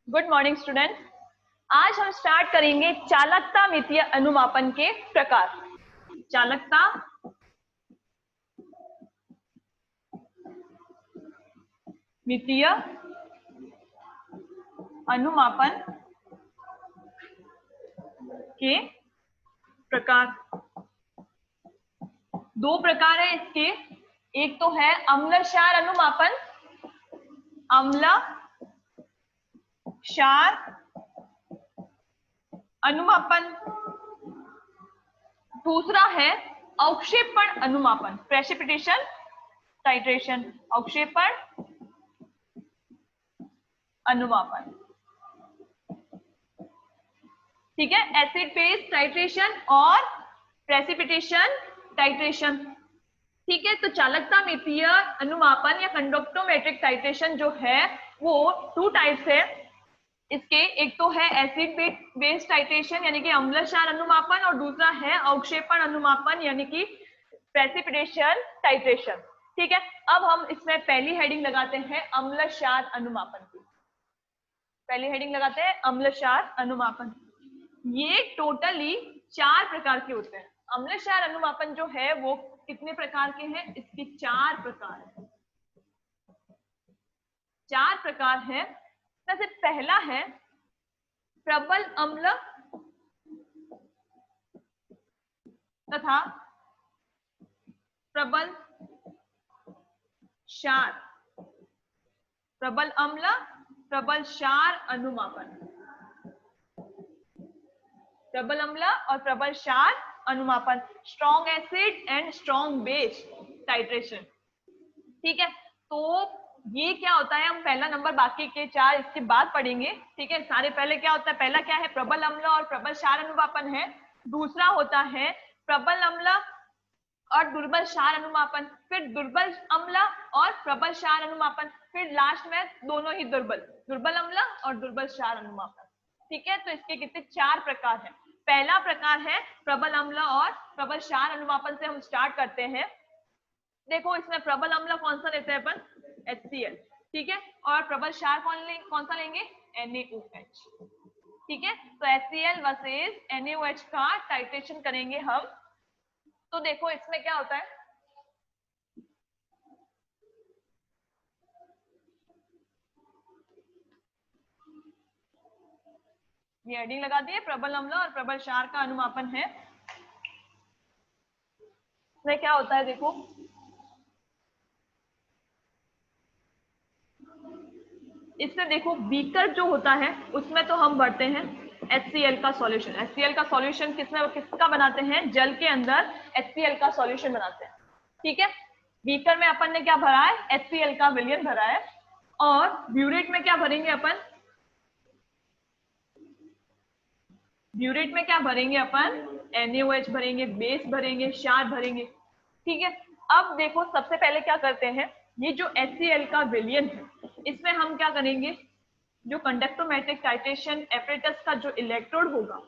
Good morning students. आज हम start करेंगे चालकता मितीय अनुमापन के प्रकार। चालकता मितीय अनुमापन के प्रकार। दो प्रकार है इसके। एक तो है अम्ल क्षार अनुमापन, अम्ल क्षार अनुमापन। दूसरा है अवक्षेपण अनुमापन, प्रेसिपिटेशन टाइट्रेशन, अवक्षेपण अनुमापन। ठीक है, एसिड बेस टाइट्रेशन और प्रेसिपिटेशन टाइट्रेशन। ठीक है, तो चालकता मितीय अनुमापन या कंडक्टोमेट्रिक टाइट्रेशन जो है वो टू टाइप्स है इसके। एक तो है एसिड बेस टाइट्रेशन यानी कि अम्ल क्षार अनुमापन, और दूसरा है अवक्षेपण अनुमापन यानी कि प्रेसिपिटेशन टाइट्रेशन। ठीक है, अब हम इसमें पहली हेडिंग लगाते हैं अम्ल क्षार अनुमापन की। पहली हेडिंग लगाते हैं अम्ल क्षार अनुमापन। ये टोटली 4 प्रकार के होते हैं। अम्ल क्षार अनुमापन जो है वो कितने प्रकार के हैं? इसके 4 प्रकार हैं। 4 प्रकार है। जैसे पहला है प्रबल अम्ल तथा प्रबल क्षार। प्रबल अम्ल प्रबल क्षार अनुमापन। प्रबल अम्ल और प्रबल क्षार अनुमापन, strong acid and strong base titration. ठीक है, तो ये क्या होता है, हम पहला नंबर बाकी के 4 इसके बाद पढ़ेंगे। ठीक है, सारे पहले क्या होता है, पहला क्या है, प्रबल अम्ल और प्रबल क्षार अनुमापन है। दूसरा होता है प्रबल अम्ल और दुर्बल क्षार अनुमापन, फिर दुर्बल अम्ल और प्रबल क्षार अनुमापन, फिर लास्ट में दोनों ही दुर्बल अम्ल और दुर्बल क्षार अनुमापन। ठीक है, तो इसके कितने 4 प्रकार हैं। पहला प्रकार है प्रबल अम्ल और प्रबल क्षार अनुमापन से हम स्टार्ट करते हैं। देखो इसमें प्रबल अम्ल कौन सा लेते हैं अपन, HCl। ठीक है, और प्रबल क्षार कौन सा लेंगे, NaOH। ठीक है, तो HCl वर्सेस NaOH का टाइट्रेशन करेंगे हम। तो देखो इसमें क्या होता है, ये हेडिंग लगा दी है, प्रबल अम्ल और प्रबल क्षार का अनुमापन है। इसमें क्या होता है देखो, इसमें देखो बीकर जो होता है उसमें तो हम भरते हैं HCl का सॉल्यूशन। HCl का सॉल्यूशन किसका बनाते हैं, जल के अंदर HCl का सॉल्यूशन बनाते हैं। ठीक है, बीकर में अपन ने क्या भरा है, HCl का विलयन भरा है। और ब्यूरेट में क्या भरेंगे अपन, ब्यूरेट में क्या भरेंगे अपन, NaOH भरेंगे, बेस भरेंगे, क्षार भरेंगे। ठीक है, अब देखो सबसे पहले क्या करते हैं, ये जो HCl का विलयन है इसमें हम क्या करेंगे, जो कंडक्टोमेट्रिक टाइट्रेशन एपरेटस का जो इलेक्ट्रोड होगा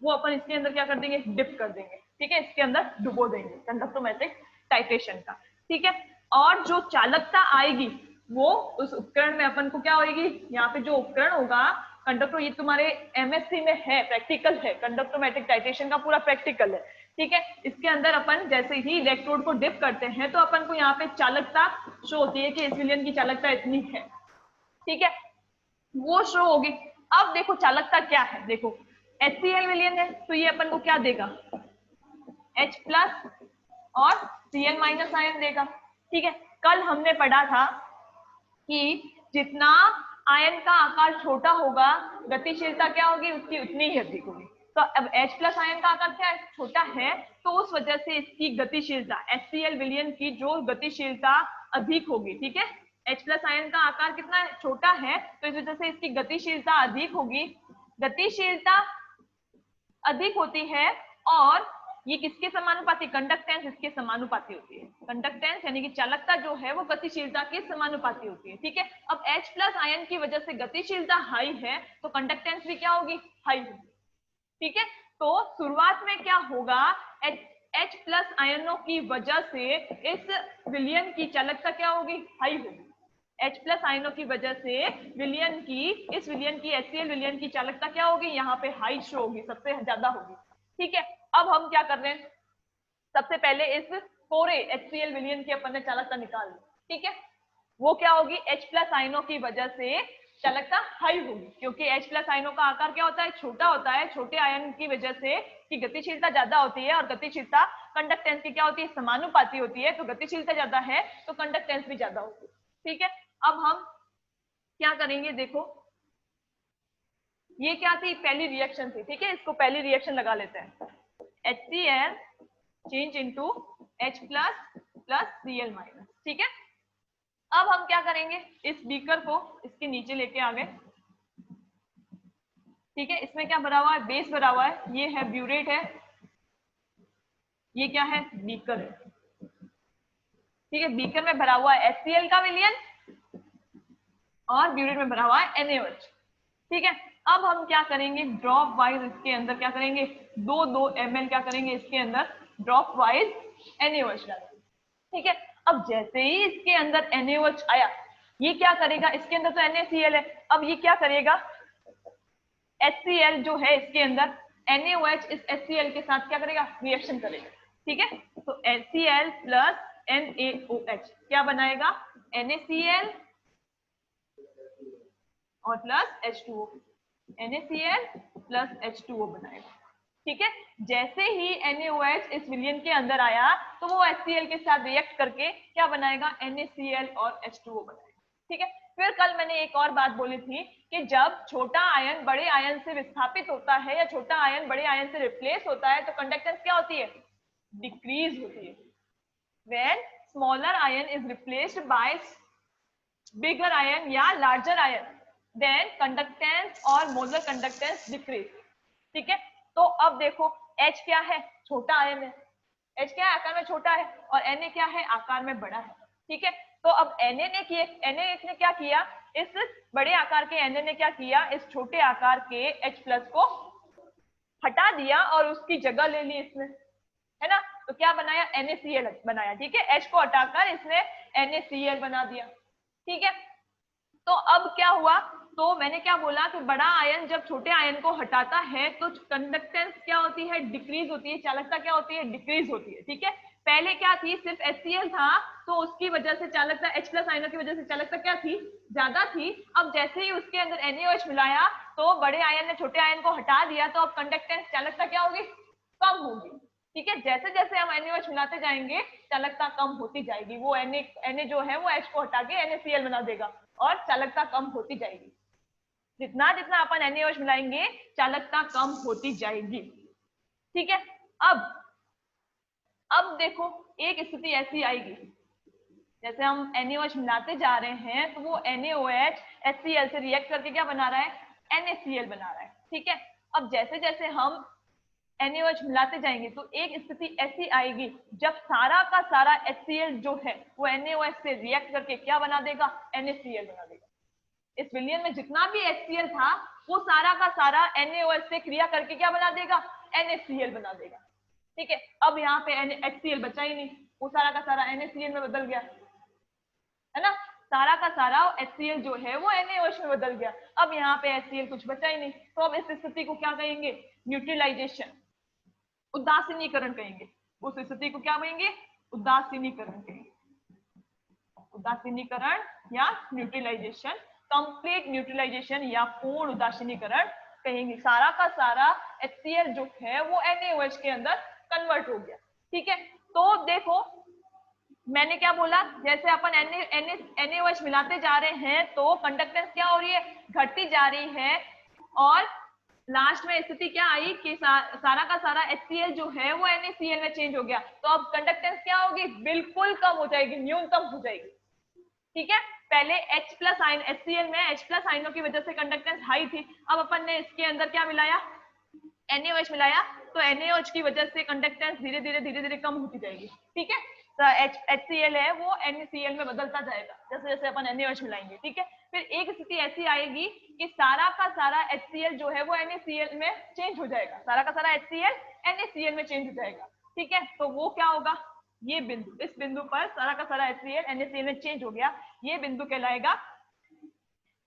वो अपन इसके अंदर क्या कर देंगे, डिप कर देंगे। ठीक है, इसके अंदर डुबो देंगे कंडक्टोमेट्रिक टाइट्रेशन का। ठीक है, और जो चालकता आएगी वो उस उपकरण में अपन को क्या होगी, यहाँ पे जो उपकरण होगा कंडक्टर, ये तुम्हारे MSc में है, प्रैक्टिकल है, कंडक्टोमेट्रिक टाइट्रेशन का पूरा प्रैक्टिकल है। ठीक है, इसके अंदर अपन जैसे ही इलेक्ट्रोड को डिप करते हैं तो अपन को यहाँ पे चालकता शो होती है कि इस विलयन की चालकता इतनी है। ठीक है, वो शो होगी। अब देखो चालकता क्या है, देखो HCl विलयन है तो ये अपन को क्या देगा, H प्लस और Cl माइनस आयन देगा। ठीक है, कल हमने पढ़ा था कि जितना आयन का आकार छोटा होगा गतिशीलता क्या होगी, उसकी उतनी ही अधिक होगी। तो अब H प्लस आयन का आकार क्या है, छोटा है, तो उस वजह से इसकी गतिशीलता HCl विलयन की जो गतिशीलता अधिक होगी। ठीक है, H प्लस आयन का आकार कितना छोटा है तो इस वजह से इसकी गतिशीलता अधिक होगी। गतिशीलता अधिक होती है और ये किसके समानुपाती, कंडक्टेंस इसके समानुपाती होती है। कंडक्टेंस यानी कि चालकता जो है वो गतिशीलता के समानुपाती होती है। ठीक है, अब H प्लस आयन की वजह से गतिशीलता हाई है तो कंडक्टेंस भी क्या होगी, हाई होगी। ठीक है, तो शुरुआत में क्या होगा, H प्लस आयनों की वजह से इस विलयन की चालकता क्या होगी, हाई होगी। H प्लस आयनों की वजह से इस विलियन की HCl विलियन की चालकता क्या होगी, यहाँ पे हाई शो होगी, सबसे ज्यादा होगी। ठीक है, अब हम क्या कर रहे हैं, सबसे पहले इस पूरे HCl विलियन की अपन ने चालकता निकाल ली। ठीक है, वो क्या होगी, H प्लस आयनों की वजह से चालकता हाई होगी, क्योंकि H प्लस आयनों का आकार क्या होता है, छोटा होता है। छोटे आयन की वजह से की गतिशीलता ज्यादा होती है, और गतिशीलता कंडक्टेंस की क्या होती है, समानुपाती होती है। तो गतिशीलता ज्यादा है तो कंडक्टेंस भी ज्यादा होगी। ठीक है, अब हम क्या करेंगे, देखो ये क्या थी, पहली रिएक्शन थी। ठीक है, इसको पहली रिएक्शन लगा लेते हैं, HCl change into H plus plus Cl minus. ठीक है, अब हम क्या करेंगे, इस बीकर को इसके नीचे लेके आ गए। ठीक है, इसमें क्या भरा हुआ है, बेस भरा हुआ है, ये है ब्यूरेट है, ये क्या है, बीकर है। ठीक है, बीकर में भरा हुआ है HCl का विलियन और ब्यूरेट में भरा हुआ है NaOH। ठीक है, अब हम क्या करेंगे, ड्रॉप वाइज इसके अंदर क्या करेंगे, 2-2 ml क्या करेंगे, इसके अंदर ड्रॉप वाइज NaOH डालेंगे। ठीक है, अब जैसे ही इसके अंदर NaOH आया, ये क्या करेगा, इसके अंदर तो NaCl है, अब ये क्या करेगा, HCl जो है इसके अंदर NaOH इस HCl के साथ क्या करेगा, रिएक्शन करेगा। ठीक है, तो HCl प्लस NaOH क्या बनाएगा, NaCl और plus H2O, NaCl plus H2O बनाएगा। ठीक है, जैसे ही NaOH इस विलियन के अंदर आया तो वो HCl के साथ रिएक्ट करके क्या बनाएगा, NaCl और H2O बनाएगा। ठीक है, फिर कल मैंने एक और बात बोली थी कि जब छोटा आयन बड़े आयन से विस्थापित होता है या छोटा आयन बड़े आयन से रिप्लेस होता है तो कंडक्टेंस क्या होती है, डिक्रीज होती है। When smaller ion is replaced by bigger ion या larger ion, then conductance और molar conductance decrease। ठीक है, तो अब देखो H क्या है, छोटा आयन है, H क्या है, आकार में छोटा है, और Na क्या है, आकार में बड़ा है। ठीक है, तो अब Na ने क्या किया, इस बड़े आकार के Na ने क्या किया, इस छोटे आकार के H प्लस को हटा दिया और उसकी जगह ले ली इसने, है ना। तो क्या बनाया, NaCl बनाया। ठीक है, H को हटाकर इसने NaCl बना दिया। ठीक है, तो अब क्या हुआ, तो मैंने क्या बोला कि बड़ा आयन जब छोटे आयन को हटाता है तो कंडक्टेंस क्या होती है, डिक्रीज होती है, चालकता क्या होती है, डिक्रीज होती है। ठीक है, पहले क्या थी, सिर्फ HCl था तो उसकी वजह से चालकता, H प्लस आयनों की वजह से चालकता क्या थी, ज्यादा थी। अब जैसे ही उसके अंदर NaOH मिलाया तो बड़े आयन ने छोटे आयन को हटा दिया, तो अब कंडक्टेंस, चालकता क्या होगी, कम होगी। ठीक है, जैसे जैसे हम NaOH मिलाते जाएंगे चालकता कम होती जाएगी, वो Na जो है वो H को हटा के NaCl बना देगा और चालकता कम होती जाएगी। जितना जितना अपन NaOH मिलाएंगे चालकता कम होती जाएगी। ठीक है, अब देखो एक स्थिति ऐसी आएगी, जैसे हम NaOH मिलाते जा रहे हैं तो वो NaOH HCl से रिएक्ट करके क्या बना रहा है, NaCl बना रहा है। ठीक है, अब जैसे जैसे हम NaOH मिलाते जाएंगे तो एक स्थिति ऐसी आएगी जब सारा का सारा HCl जो है वो NaOH से रिएक्ट करके क्या बना देगा, NaCl बना देगा। इस विलियन में जितना भी HCl था वो सारा का सारा NaOH से क्रिया करके क्या बना देगा, NaCl बना देगा। ठीक है, अब यहाँ पे HCl बचा ही नहीं, वो सारा का सारा NaCl में बदल गया, है ना। सारा का सारा HCl जो है वो NaOH में बदल गया, अब यहाँ पे HCl कुछ बचा ही नहीं। तो अब इस स्थिति को क्या कहेंगे, न्यूट्रलाइजेशन, उदासीनीकरण कहेंगे। उस स्थिति को क्या कहेंगे, उदासीनीकरण कहेंगे, उदासीनीकरण या न्यूट्रलाइजेशन, कंप्लीट न्यूट्रलाइजेशन या पूर्ण उदासीनीकरण कहेंगे। सारा का सारा HCl जो है वो NaOH के अंदर कन्वर्ट हो गया। ठीक है, तो देखो मैंने क्या बोला, जैसे अपन NaOH मिलाते जा रहे हैं तो कंडक्टेंस क्या हो रही है, घटती जा रही है, और लास्ट में स्थिति क्या आई कि सारा का सारा HCl जो है वो NaCl में चेंज हो गया। तो अब कंडक्टेंस क्या होगी, बिल्कुल कम हो जाएगी, न्यूनतम हो जाएगी। ठीक है, पहले H प्लस आयन, HCl में H प्लस आयनों की वजह से कंडक्टेंस हाई थी, अब अपन ने इसके अंदर क्या मिलाया, NaOH मिलाया, तो NaOH की वजह से कंडक्टेंस धीरे धीरे कम होती जाएगी। ठीक है, तो HCl है वो NaCl में बदलता जाएगा जैसे जैसे अपन NaOH मिलाएंगे। ठीक है, फिर एक स्थिति ऐसी आएगी कि सारा का सारा HCl जो है वो NaCl में चेंज हो जाएगा, सारा का सारा HCl NaCl में चेंज हो जाएगा। ठीक है, तो वो क्या होगा, ये बिंदु, इस बिंदु पर सारा का सारा HCl NaCl में चेंज हो गया, ये बिंदु कहलाएगा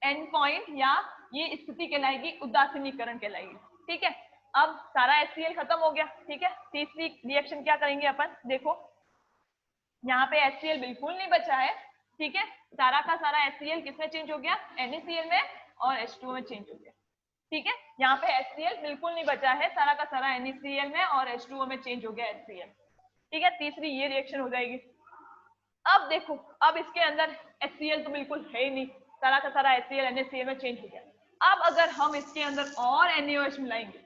एंड पॉइंट, या ये स्थिति कहलाएगी उदासीनीकरण कहलाएगी। ठीक है, अब सारा HCl खत्म हो गया। ठीक है, तीसरी रिएक्शन क्या करेंगे अपन, देखो यहाँ पे HCl बिल्कुल नहीं बचा है। ठीक है, सारा का सारा HCl किसमें चेंज हो गया, NaCl में और H2O में चेंज हो गया। ठीक है, यहाँ पे HCl बिल्कुल नहीं बचा है, सारा का सारा NaCl में और H2O में चेंज हो गया HCl। ठीक है, तीसरी ये रिएक्शन हो जाएगी। अब देखो, अब इसके अंदर HCl तो बिल्कुल है ही नहीं, सारा का सारा HCl NaCl में चेंज हो गया। अब अगर हम इसके अंदर और NaOH मिलाएंगे,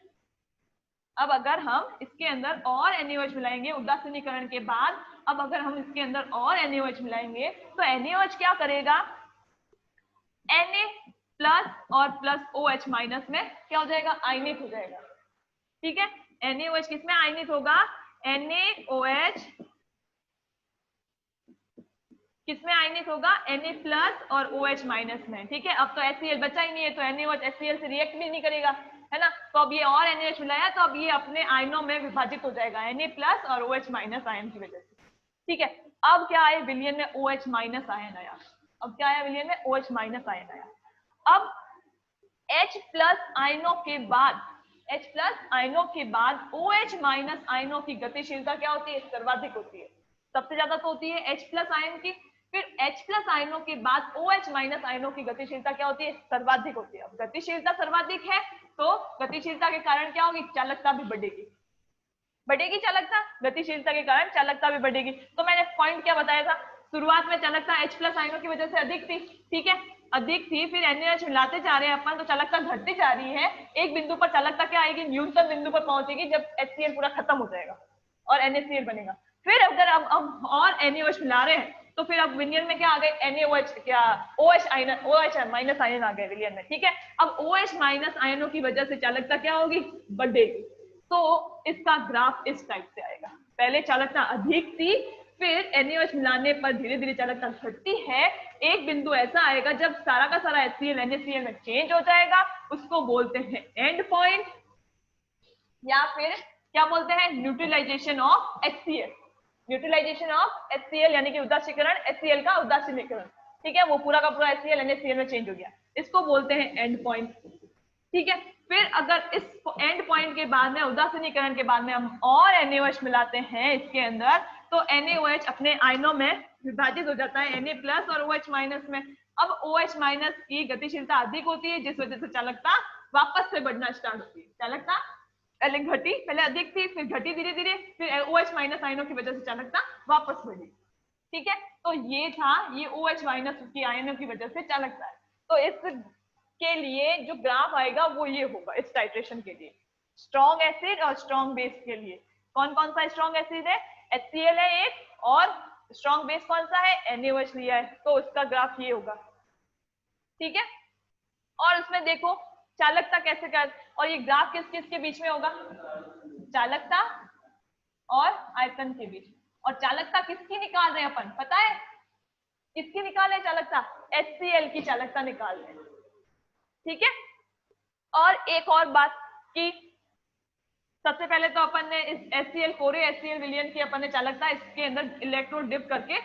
अब अगर हम इसके अंदर और NaOH मिलाएंगे उदासीनीकरण के बाद, अब अगर हम इसके अंदर और NaOH मिलाएंगे तो NaOH क्या करेगा, Na प्लस और प्लस OH माइनस में क्या हो जाएगा, आयनित हो जाएगा। ठीक है, NaOH किसमें आयनित होगा, NaOH किसमें आयनित होगा, Na प्लस और OH माइनस में। ठीक है, अब तो HCl बचा ही नहीं है, तो NaOH HCl से रिएक्ट भी नहीं करेगा, है ना। तो अब ये और NaOH मिलाया तो अब ये अपने आयनों में विभाजित हो जाएगा, Na प्लस और OH माइनस आयन की वजह से। ठीक है, अब क्या आया विलयन में, OH माइनस आयन आया। अब क्या आया विलयन में, OH माइनस आयन आया। अब H प्लस आयनों के बाद, H प्लस आयनों के बाद OH माइनस आयनों की गतिशीलता क्या होती है, सर्वाधिक होती है। सबसे ज्यादा तो होती है H प्लस आयन की, फिर H प्लस आयनों के बाद OH माइनस आयनों की गतिशीलता क्या होती है, सर्वाधिक होती है। अब गतिशीलता सर्वाधिक है तो गतिशीलता के कारण क्या होगी, चालकता भी बढ़ेगी, बढ़ेगी चालकता, गतिशीलता के कारण चालकता भी बढ़ेगी। तो मैंने पॉइंट क्या बताया था, शुरुआत में चालकता H प्लस आयनों की वजह से अधिक थी। ठीक है, अधिक थी, फिर NaOH मिलाते जा रहे हैं अपन तो चालकता घटती जा रही है। एक बिंदु पर चालकता क्या आएगी, न्यूनतम बिंदु पर पहुंचेगी जब HCl पूरा खत्म हो जाएगा और NaCl बनेगा। फिर अगर अब और NaOH मिला रहे हैं तो फिर अब विलयन में क्या आ गए, NaOH क्या OH माइनस आयन आ गए विलयन में। ठीक है, अब OH माइनस आयनों की वजह से चालकता क्या होगी, बढ़ेगी। तो इसका ग्राफ इस टाइप से आएगा, पहले चालकता अधिक थी, फिर NaOH मिलाने पर धीरे धीरे चालकता घटती है। एक बिंदु ऐसा आएगा जब सारा का सारा HCl NaCl में चेंज हो जाएगा, उसको बोलते हैं एंड पॉइंट, या फिर क्या बोलते हैं, neutralisation of HCl। Neutralisation of HCl यानी कि उदासीकरण, HCl का उदासीनीकरण। ठीक है, वो पूरा का पूरा HCl NaCl में चेंज हो गया, इसको बोलते हैं एंड पॉइंट। ठीक है, फिर अगर इस एंड पॉइंट के बाद में, उदासीनीकरण के बाद में हम और NaOH मिलाते हैं इसके अंदर, तो NaOH अपने आयनों में विभाजित हो जाता है, Na प्लस और OH माइनस में। अब OH माइनस की गतिशीलता अधिक होती है, जिस वजह से चालकता वापस से बढ़ना स्टार्ट होती है। चालकता पहले घटी, पहले अधिक थी, फिर घटी धीरे धीरे, फिर OH माइनस आयनों की वजह से चालकता वापस बढ़ी। ठीक है, तो ये था, ये OH माइनस की आयनों की वजह से चालकता है। तो इस के लिए जो ग्राफ आएगा वो ये होगा इस टाइट्रेशन के लिए, स्ट्रॉन्ग एसिड और स्ट्रॉन्ग बेस के लिए। कौन कौन सा स्ट्रॉन्ग एसिड है, HCl है एक, और स्ट्रॉन्ग बेस कौन सा है, NaOH लिया है, तो उसका ग्राफ ये होगा। ठीक है, और उसमें देखो चालकता कैसे कर, और ये ग्राफ किस किस के बीच में होगा, चालकता और आयतन के बीच। और चालकता किसकी निकाल रहे हैं अपन, पता है किसकी निकाल रहे हैं चालकता, HCl की चालकता निकाल रहे हैं। ठीक है, और एक और बात की, सबसे पहले तो अपन ने इस HCl कोरे HCl विलयन की अपन ने चालकता इसके अंदर इलेक्ट्रोड डिप करके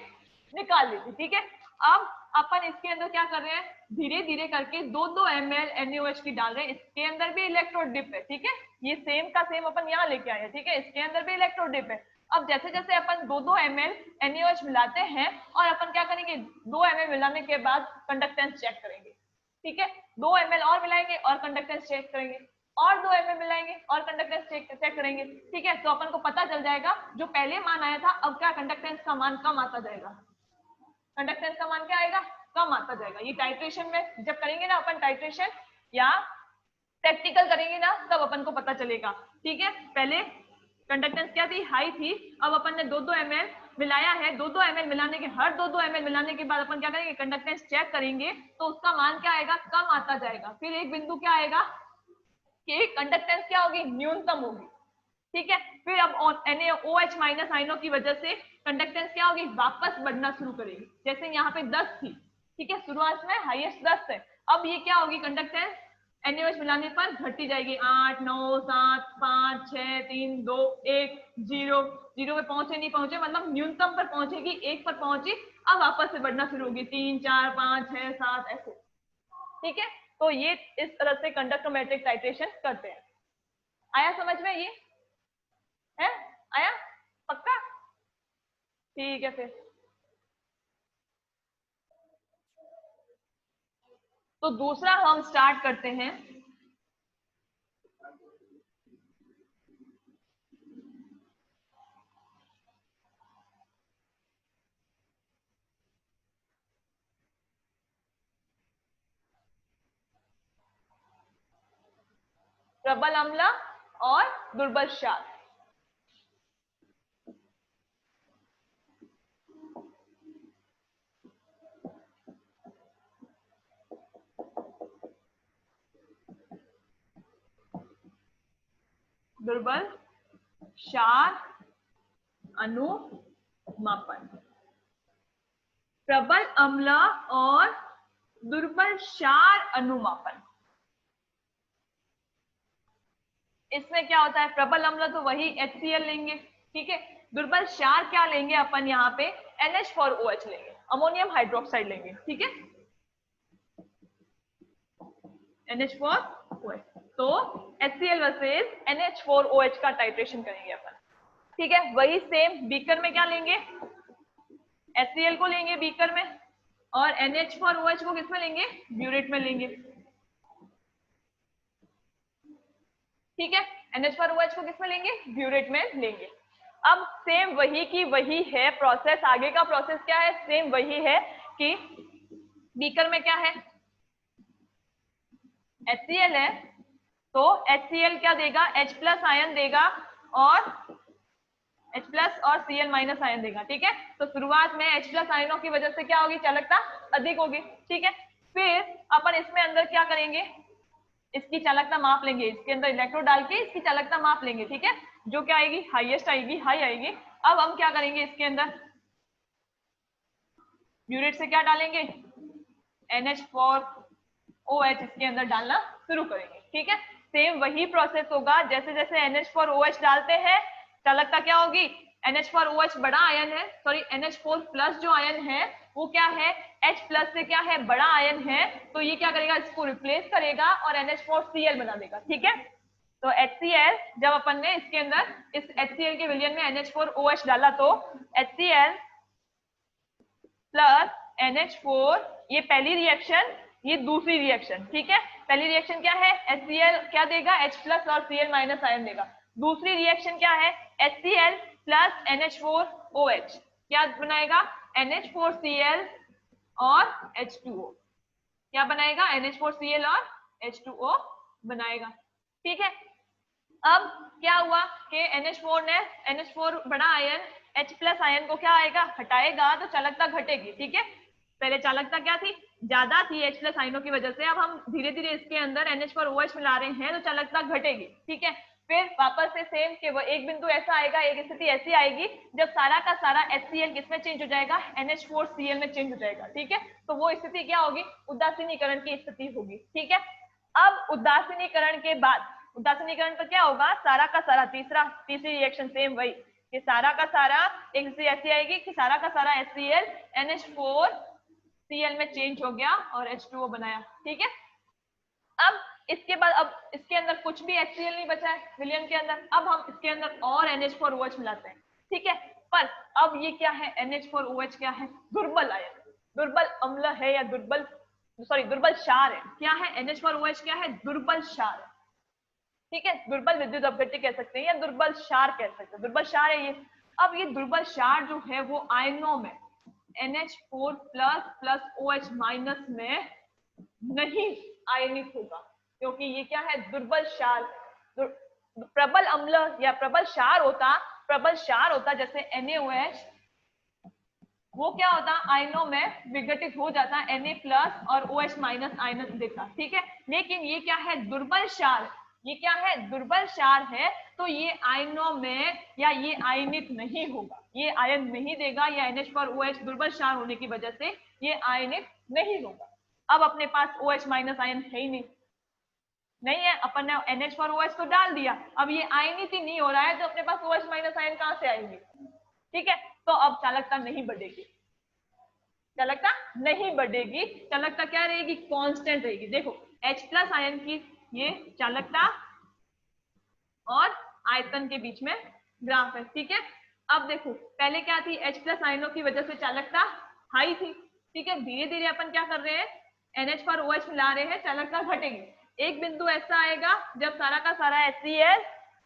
निकाल ली थी। ठीक है, अब अपन इसके अंदर क्या कर रहे हैं, धीरे धीरे करके 2-2 ml NaOH की डाल रहे हैं, इसके अंदर भी इलेक्ट्रोड डिप है। ठीक है, ये सेम का सेम अपन यहाँ लेके आए हैं। ठीक है, इसके अंदर भी इलेक्ट्रोड डिप है। अब जैसे जैसे अपन 2-2 ml NaOH मिलाते हैं, और अपन क्या करेंगे, 2 ml मिलाने के बाद कंडक्टेंस चेक करेंगे। ठीक है, 2 ml और मिलाएंगे और कंडक्टेंस चेक करेंगे, और 2 ml मिलाएंगे और कंडक्टेंस चेक करेंगे। ठीक है, तो अपन को पता चल जाएगा जो पहले मान आया था अब क्या कंडक्टेंस का मान कम आता जाएगा, कंडक्टेंस का मान क्या आएगा, कम आता जाएगा। ये टाइट्रेशन में जब करेंगे ना अपन, टाइट्रेशन या प्रैक्टिकल करेंगे ना, तब अपन को पता चलेगा। ठीक है, पहले कंडक्टेंस क्या थी, हाई थी, अब अपन ने 2-2 ml मिलाया है, 2-2 ml मिलाने के, हर 2-2 ml मिलाने के बाद अपन क्या करेंगे, कंडक्टेंस चेक करेंगे, तो उसका मान क्या आएगा, कम आता जाएगा। फिर एक बिंदु क्या आएगा कि कंडक्टेंस क्या होगी, न्यूनतम होगी। ठीक है, फिर अब NaOH माइनस आयनों की वजह से कंडक्टेंस क्या होगी, वापस बढ़ना शुरू करेगी। जैसे यहाँ पे 10 थी, ठीक है, शुरुआत में हाईएस्ट 10 है, अब ये क्या होगी कंडक्टेंस NaOH मिलाने पर घटती जाएगी 8 9 7 5 6 3 2 1 0 0 पे पहुंचे नहीं पहुंचे मतलब न्यूनतम पर पहुंचेगी, 1 पर पहुंची, अब वापस से बढ़ना शुरू होगी 3 4 5 6 7 ऐसे। ठीक है, तो ये इस तरह से कंडक्टोमेट्रिक टाइट्रेशन करते हैं। आया समझ में ये है? आया पक्का? ठीक है फिर तो दूसरा हम स्टार्ट करते हैं। प्रबल अम्ल और दुर्बल क्षार। दुर्बल क्षार अनुमापन। प्रबल अम्ल और दुर्बल क्षार अनुमापन, इसमें क्या होता है? प्रबल अम्ल तो वही HCl लेंगे, ठीक है। दुर्बल क्षार क्या लेंगे अपन यहाँ पे? NH4OH लेंगे, अमोनियम हाइड्रोक्साइड लेंगे, ठीक है, NH4OH। तो HCl वर्सेस NH4OH का टाइट्रेशन करेंगे अपन, ठीक है। वही सेम बीकर में क्या लेंगे? HCl को लेंगे बीकर में, और NH4OH को किसमें लेंगे? ब्यूरेट में लेंगे, ठीक है। NH4OH को किसमें लेंगे? ब्यूरेट में लेंगे। अब सेम वही की वही है प्रोसेस, आगे का प्रोसेस क्या है? सेम वही है कि बीकर में क्या है? HCl है, तो HCl क्या देगा? H+ आयन देगा और H+ और Cl- आयन देगा, ठीक है। तो शुरुआत में H+ आयनों की वजह से क्या होगी? चालकता अधिक होगी, ठीक है। फिर अपन इसमें अंदर क्या करेंगे? इसकी चालकता माप लेंगे, इसके अंदर इलेक्ट्रोड डाल के इसकी चालकता माप लेंगे, ठीक है। जो क्या आएगी? हाईएस्ट आएगी, हाई आएगी। अब हम क्या करेंगे? इसके अंदर ब्यूरेट से क्या डालेंगे? NH4OH इसके अंदर डालना शुरू करेंगे, ठीक है। सेम वही प्रोसेस होगा, जैसे जैसे NH4OH डालते हैं चालकता क्या होगी? NH4OH बड़ा आयन है, सॉरी NH4+ जो आयन है वो क्या है? H+ से क्या है? बड़ा आयन है, तो ये क्या करेगा? इसको रिप्लेस करेगा और NH4Cl बना देगा, ठीक है। तो HCl जब अपन ने इसके अंदर इस HCl के विलयन में NH4OH डाला तो HCl प्लस NH4, ये पहली रिएक्शन, ये दूसरी रिएक्शन, ठीक है। पहली रिएक्शन क्या है? HCl क्या देगा? H+ और Cl- आयन देगा। दूसरी रिएक्शन क्या है? HCl प्लस NH4OH क्या बनाएगा? NH4Cl और H2O। क्या बनाएगा? NH4Cl और H2O बनाएगा, ठीक है। अब क्या हुआ कि NH4 ने NH4 बड़ा आयन H+ आयन को क्या आएगा? हटाएगा, तो चालकता घटेगी, ठीक है। पहले चालकता क्या थी? ज्यादा थी H+ आयनों की वजह से, अब हम धीरे धीरे इसके अंदर NH4OH मिला रहे हैं तो चालकता घटेगी, ठीक है। फिर वापस से सेम के वो एक बिंदु ऐसा आएगा, एक स्थिति ऐसी आएगी जब सारा का सारा HCl किसमें चेंज हो जाएगा? NH4Cl में चेंज हो जाएगा, ठीक है। तो वो स्थिति क्या होगी? उदासीनीकरण की स्थिति होगी, ठीक है। अब उदासीनीकरण के बाद, उदासीनीकरण तो क्या होगा? सारा का सारा तीसरी रिएक्शन सेम वही कि सारा का सारा एक स्थिति ऐसी आएगी कि सारा का सारा HCl NH4Cl में चेंज हो गया और H2O बनाया, ठीक है। अब इसके बाद अब इसके अंदर कुछ भी HCl नहीं बचा है विलयन के अंदर, अब हम इसके अंदर और NH4OH मिलाते हैं, ठीक है। पर अब ये क्या है? NH4OH क्या है? दुर्बल आयन, दुर्बल अम्ल है या दुर्बल, सॉरी दुर्बल क्षार है। क्या है? NH4OH क्या है? दुर्बल क्षार है, ठीक है। दुर्बल विद्युत अपघट्य कह सकते हैं या दुर्बल क्षार कह सकते हैं, दुर्बल क्षार है ये। अब ये दुर्बल क्षार जो है वो आयनों में NH4+ प्लस OH- में नहीं आयनित होगा, क्योंकि ये क्या है? दुर्बल क्षार। प्रबल अम्ल या प्रबल क्षार होता जैसे NaOH, वो क्या होता? आयनों में विघटित हो जाता, Na+ और OH- आयन देता, ठीक है। लेकिन ये क्या है? दुर्बल क्षार। ये क्या है? दुर्बल क्षार है, तो ये आयनों में या ये आयनित नहीं होगा, ये आयन नहीं देगा, या NH4OH दुर्बल क्षार होने की वजह से ये आयनित नहीं होगा। अब अपने पास OH- आयन है ही नहीं, नहीं है, अपन ने NH4OH तो डाल दिया, अब ये आयनित ही नहीं हो रहा है तो अपने पास OH माइनस आयन कहां से आएंगे। ठीक है, तो अब चालकता नहीं बढ़ेगी, चालकता नहीं बढ़ेगी, चालकता क्या रहेगी, कांस्टेंट रहेगी। देखो H प्लस आयन की ये चालकता और आयतन के बीच में ग्राफ है। ठीक है, अब देखो पहले क्या थी, H प्लस आयनों की वजह से चालकता हाई थी। ठीक है, धीरे धीरे अपन क्या कर रहे हैं, NH4OH मिला रहे हैं, चालकता घटेगी। एक बिंदु ऐसा आएगा जब सारा का सारा HCl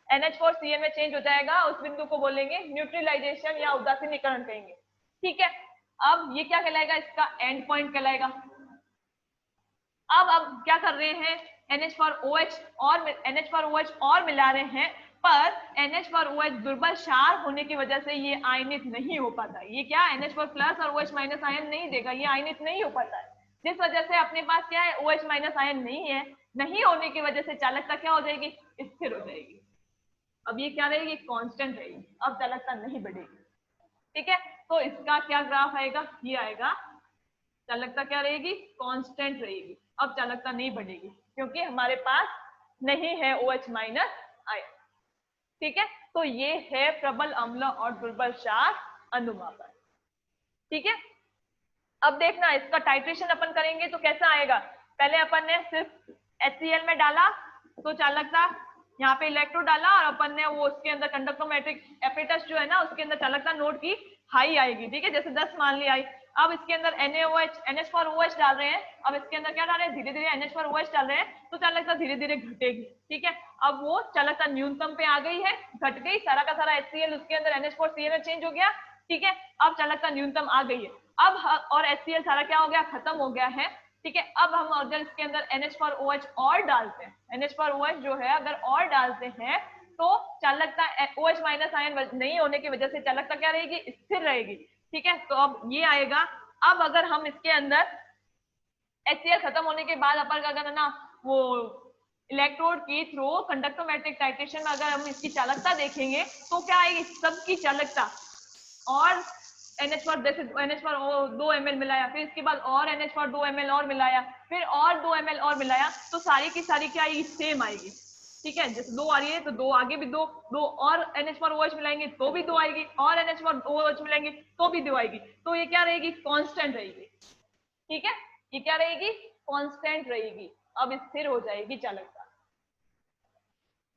NH4Cl में चेंज हो जाएगा, उस बिंदु को बोलेंगे न्यूट्रलाइजेशन या उदासीनीकरण कहेंगे। ठीक है, अब ये क्या कहलाएगा, इसका एंड पॉइंट कहलाएगा। अब क्या कर रहे हैं, NH4OH और मिला रहे हैं, पर NH4OH दुर्बल क्षार होने की वजह से ये आयनित नहीं हो पाता। ये क्या NH4 प्लस और OH माइनस आयन नहीं देगा, ये आयनित नहीं हो पाता है, जिस वजह से अपने पास क्या है, OH माइनस आयन नहीं है, नहीं होने की वजह से चालकता क्या हो जाएगी, स्थिर हो जाएगी। अब ये क्या रहेगी, कांस्टेंट रहेगी, अब चालकता नहीं बढ़ेगी। ठीक है, तो इसका क्या ग्राफ आएगा, ये आएगा, चालकता क्या रहेगी, कांस्टेंट रहेगी, अब चालकता नहीं बढ़ेगी क्योंकि हमारे पास नहीं है OH माइनस आयन। ठीक है, तो ये है प्रबल अम्ल और दुर्बल क्षार अनुमापन। ठीक है, अब देखना इसका टाइट्रेशन अपन करेंगे तो कैसा आएगा। पहले अपन ने सिर्फ HCl में डाला तो चालकता, यहाँ पे इलेक्ट्रो डाला और अपन ने वो उसके अंदर कंडक्टोमेट्रिक एपेटस जो है ना, उसके अंदर चालकता नोट की हाई आएगी। ठीक है, जैसे 10 मान ली आई। अब इसके अंदर NH4OH डाल रहे हैं, अब इसके अंदर क्या डाल रहे हैं, धीरे धीरे NH4OH डाल रहे हैं, तो चालकता धीरे धीरे घटेगी। ठीक है, अब वो चालकता न्यूनतम पे आ गई है, घट गई, सारा का सारा HCl उसके अंदर NH4Cl में चेंज हो गया। ठीक है, अब चालकता न्यूनतम आ गई है, अब और HCl सारा क्या हो गया, खत्म हो गया है। ठीक है, अब हम अगर इसके अंदर NH4OH और डालते हैं, NH4OH जो है अगर और डालते हैं तो चालकता OH माइनस आयन नहीं होने की वजह से चालकता क्या रहेगी, स्थिर रहेगी। ठीक है, तो अब ये आएगा। अब अगर हम इसके अंदर HCl खत्म होने के बाद अपन अगर ना वो इलेक्ट्रोड के थ्रू कंडक्टोमेट्रिक टाइट्रेशन में अगर हम इसकी चालकता देखेंगे तो क्या आएगी, सबकी चालकता, और NH4 जैसे NH4 2 ml मिलाया, फिर इसके बाद और NH4 2 ml और मिलाया, फिर और 2 ml और मिलाया, तो सारी की सारी क्या आएगी, सेम आएगी। ठीक है, जैसे 2 आ रही है तो 2 आगे भी 2 और NH4OH मिलाएंगे तो भी 2 आएगी, और NH4OH मिलाएंगे तो भी 2 आएगी, तो ये क्या रहेगी, कांस्टेंट रहेगी। ठीक है, ये क्या रहेगी, कांस्टेंट रहेगी, अब स्थिर हो जाएगी चालकता।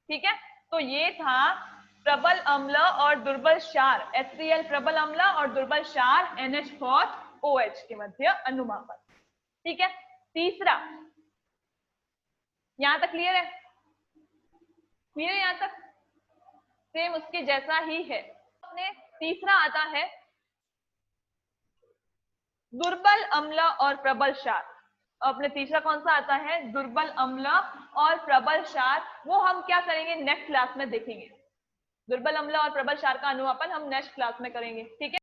ठीक है, तो ये था प्रबल अम्ल और दुर्बल क्षार, HCl प्रबल अम्ल और दुर्बल क्षार NH4OH के मध्य अनुमापन। ठीक है, तीसरा, यहां तक क्लियर है, क्लियर है यहां तक, सेम उसके जैसा ही है। अपने तीसरा आता है दुर्बल अम्ल और प्रबल क्षार। अपने तीसरा कौन सा आता है, दुर्बल अम्ल और प्रबल क्षार, वो हम क्या करेंगे, नेक्स्ट क्लास में देखेंगे। दुर्बल अम्ल और प्रबल क्षार का अनुमापन हम नेक्स्ट क्लास में करेंगे। ठीक है।